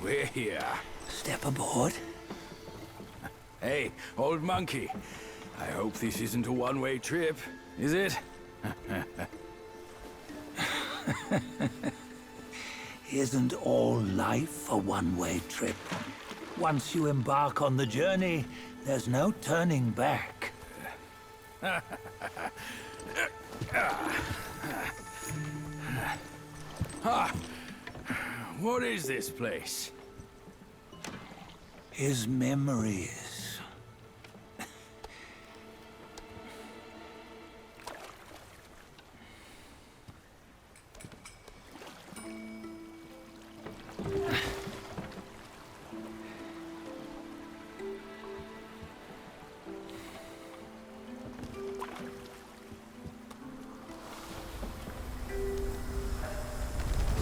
We're here. Step aboard. Hey, old monkey. I hope this isn't a one-way trip, is it? Isn't all life a one-way trip? Once you embark on the journey, there's no turning back. What is this place? His memories.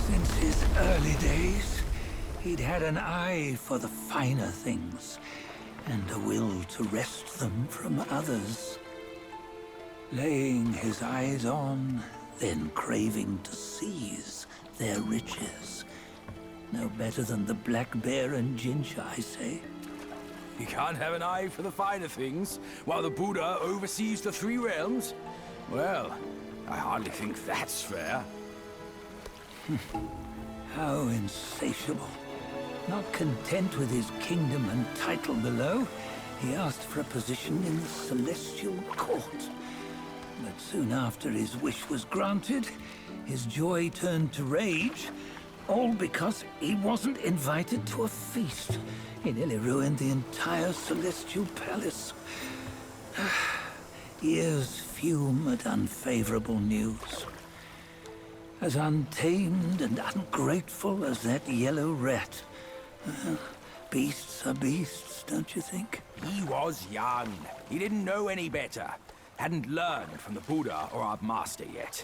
Since his early days, he'd had an eye for the finer things, and a will to wrest them from others. Laying his eyes on, then craving to seize their riches. No better than the black bear and Jinch, I say. You can't have an eye for the finer things, while the Buddha oversees the three realms? Well, I hardly think that's fair. How insatiable. Not content with his kingdom and title below, he asked for a position in the celestial court. But soon after his wish was granted, his joy turned to rage, all because he wasn't invited to a feast. He nearly ruined the entire celestial palace. Ears fume at unfavorable news. As untamed and ungrateful as that yellow rat. Beasts are beasts, don't you think? He was young. He didn't know any better. Hadn't learned from the Buddha or our master yet.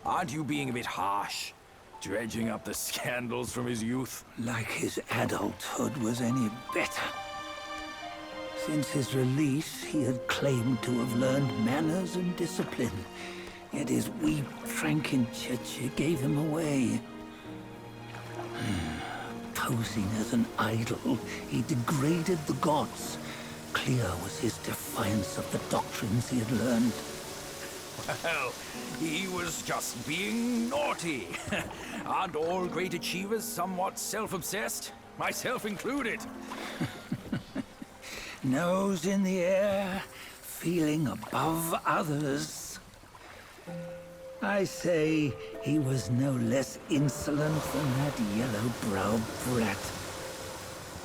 Aren't you being a bit harsh? Dredging up the scandals from his youth? Like his adulthood was any better. Since his release, he had claimed to have learned manners and discipline. Yet his weak Frankenchurch gave him away. Posing as an idol, he degraded the gods. Clear was his defiance of the doctrines he had learned. Well, he was just being naughty. Aren't all great achievers somewhat self-obsessed? Myself included. Nose in the air, feeling above others. I say he was no less insolent than that yellow-browed brat.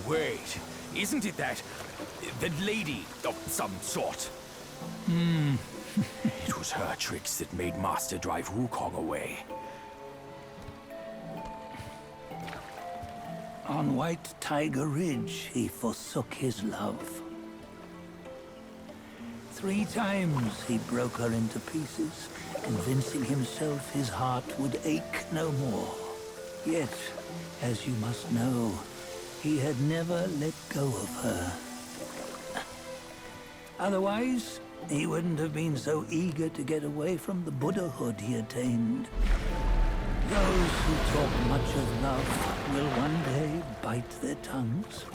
Wait, isn't it that lady of some sort? It was her tricks that made Master drive Wukong away. On White Tiger Ridge, he forsook his love. 3 times he broke her into pieces, convincing himself his heart would ache no more. Yet, as you must know, he had never let go of her. Otherwise, he wouldn't have been so eager to get away from the Buddhahood he attained. Those who talk much of love will one day bite their tongues.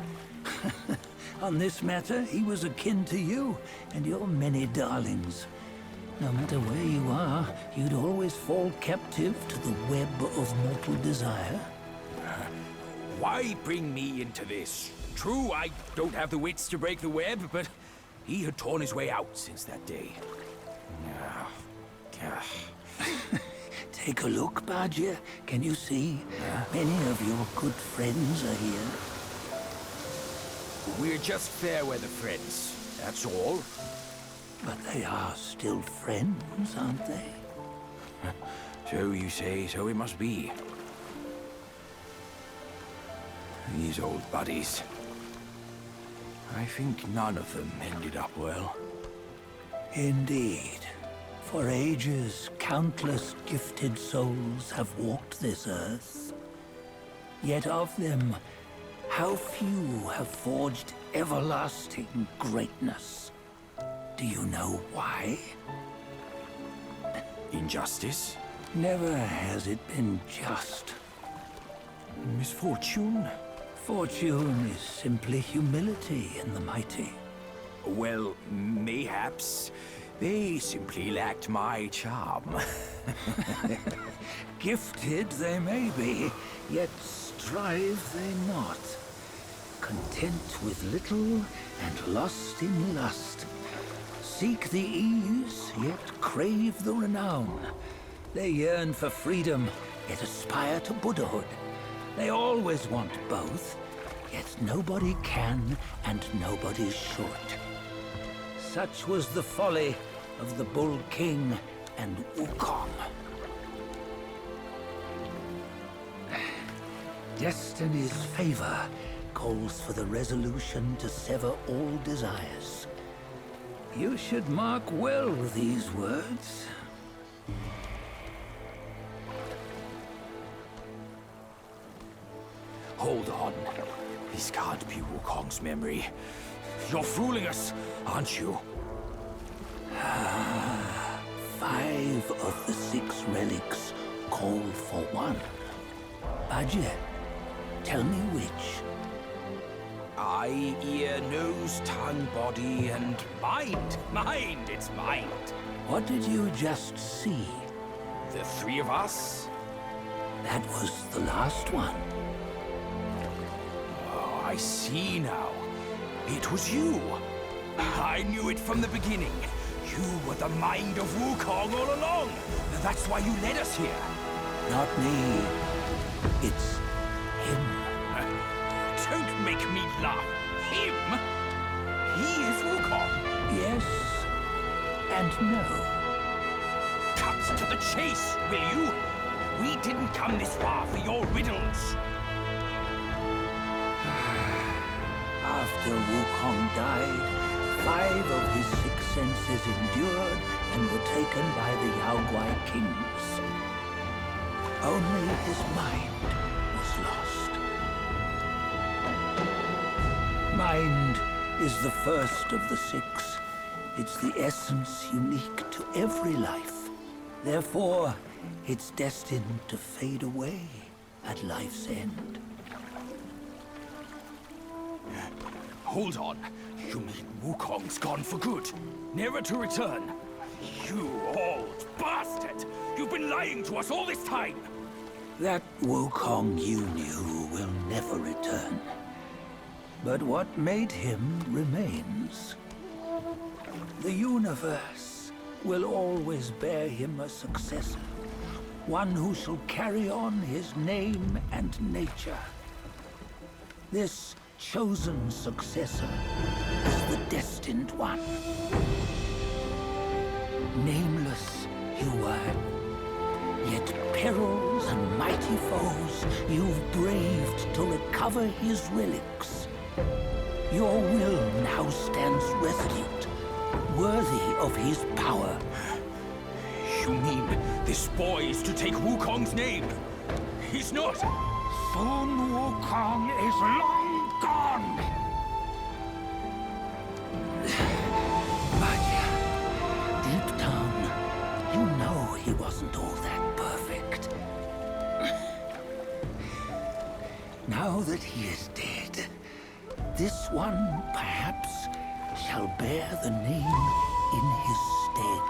On this matter, he was akin to you and your many darlings. No matter where you are, you'd always fall captive to the web of mortal desire. Why bring me into this? True, I don't have the wits to break the web, but he had torn his way out since that day. Take a look, Bajia. Can you see? Many of your good friends are here. We're just fair weather friends, that's all. But they are still friends, aren't they? So you say, so it must be. These old buddies. I think none of them ended up well. Indeed. For ages, countless gifted souls have walked this earth. Yet of them, how few have forged everlasting greatness? Do you know why? Injustice? Never has it been just. Misfortune? Fortune is simply humility in the mighty. Well, mayhaps they simply lacked my charm. Gifted they may be, yet strive they not. Content with little and lost in lust. Seek the ease, yet crave the renown. They yearn for freedom, yet aspire to Buddhahood. They always want both, yet nobody can and nobody should. Such was the folly of the Bull King and Wukong. Destiny's favor calls for the resolution to sever all desires. You should mark well these words. Hold on. This can't be Wukong's memory. You're fooling us, aren't you? 5 of the 6 relics call for one. Budget, tell me which. Eye, ear, nose, tongue, body, and mind. Mind, it's mind. What did you just see? The 3 of us? That was the last one. Oh, I see now. It was you. I knew it from the beginning. You were the mind of Wukong all along. That's why you led us here. Not me. It's him. Don't make me laugh. Him? He is Wukong. Yes and no. Cut to the chase, will you? We didn't come this far for your riddles. After Wukong died, 5 of his 6 senses endured and were taken by the Yaoguai kings. Only his mind was lost. Mind is the first of the 6. It's the essence unique to every life. Therefore, it's destined to fade away at life's end. Hold on. You mean Wukong's gone for good? Never to return? You old bastard! You've been lying to us all this time! That Wukong you knew will never return. But what made him remains. The universe will always bear him a successor. One who shall carry on his name and nature. This chosen successor is the destined one. Nameless you were, yet perils and mighty foes you've braved to recover his relics. Your will now stands resolute, worthy of his power. You mean this boy is to take Wukong's name? He's not! Sun Wukong is long gone! But deep down, you know he wasn't all that perfect. Now that he is dead, this one, perhaps, shall bear the name in his stead.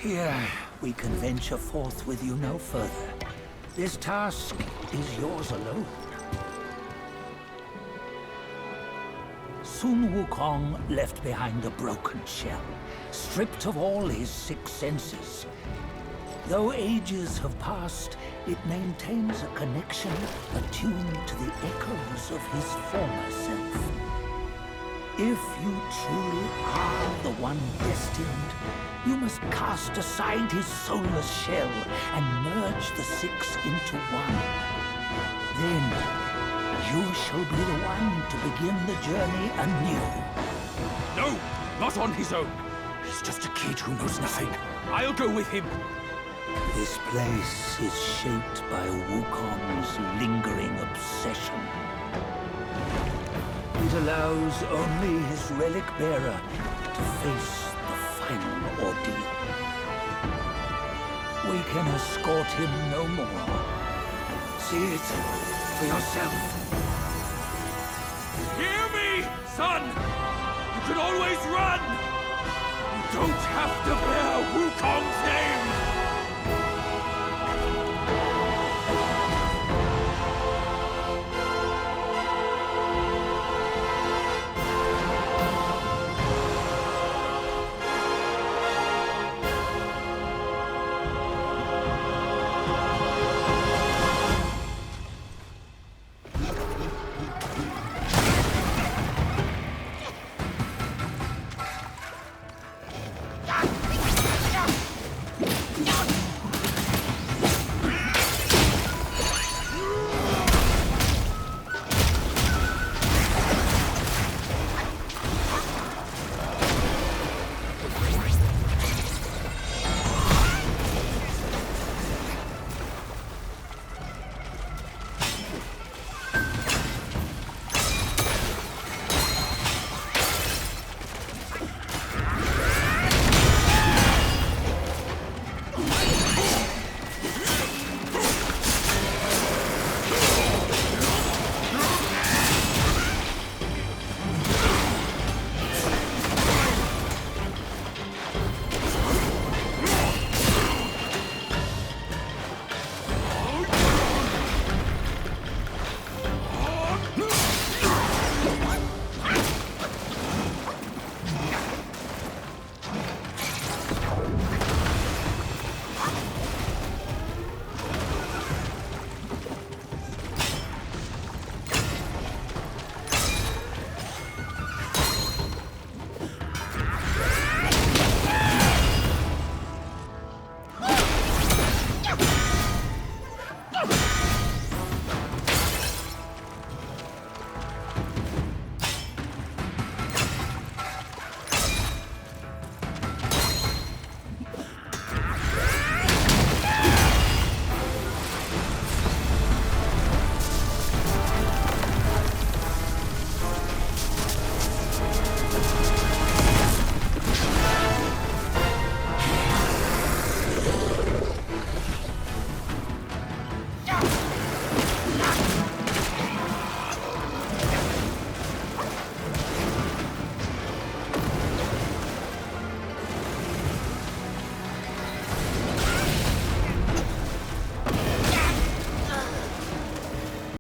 Here, we can venture forth with you no further. This task is yours alone. Sun Wukong left behind a broken shell, stripped of all his 6 senses. Though ages have passed, it maintains a connection attuned to the echoes of his former self. If you truly are the one destined, you must cast aside his soulless shell and merge the 6 into one. Then, you shall be the one to begin the journey anew. No! Not on his own! He's just a kid who knows nothing. I'll go with him. This place is shaped by Wukong's lingering obsession. It allows only his relic bearer to face the final ordeal. We can escort him no more. See it for yourself. Hear me, son! You can always run! You don't have to bear Wukong's name!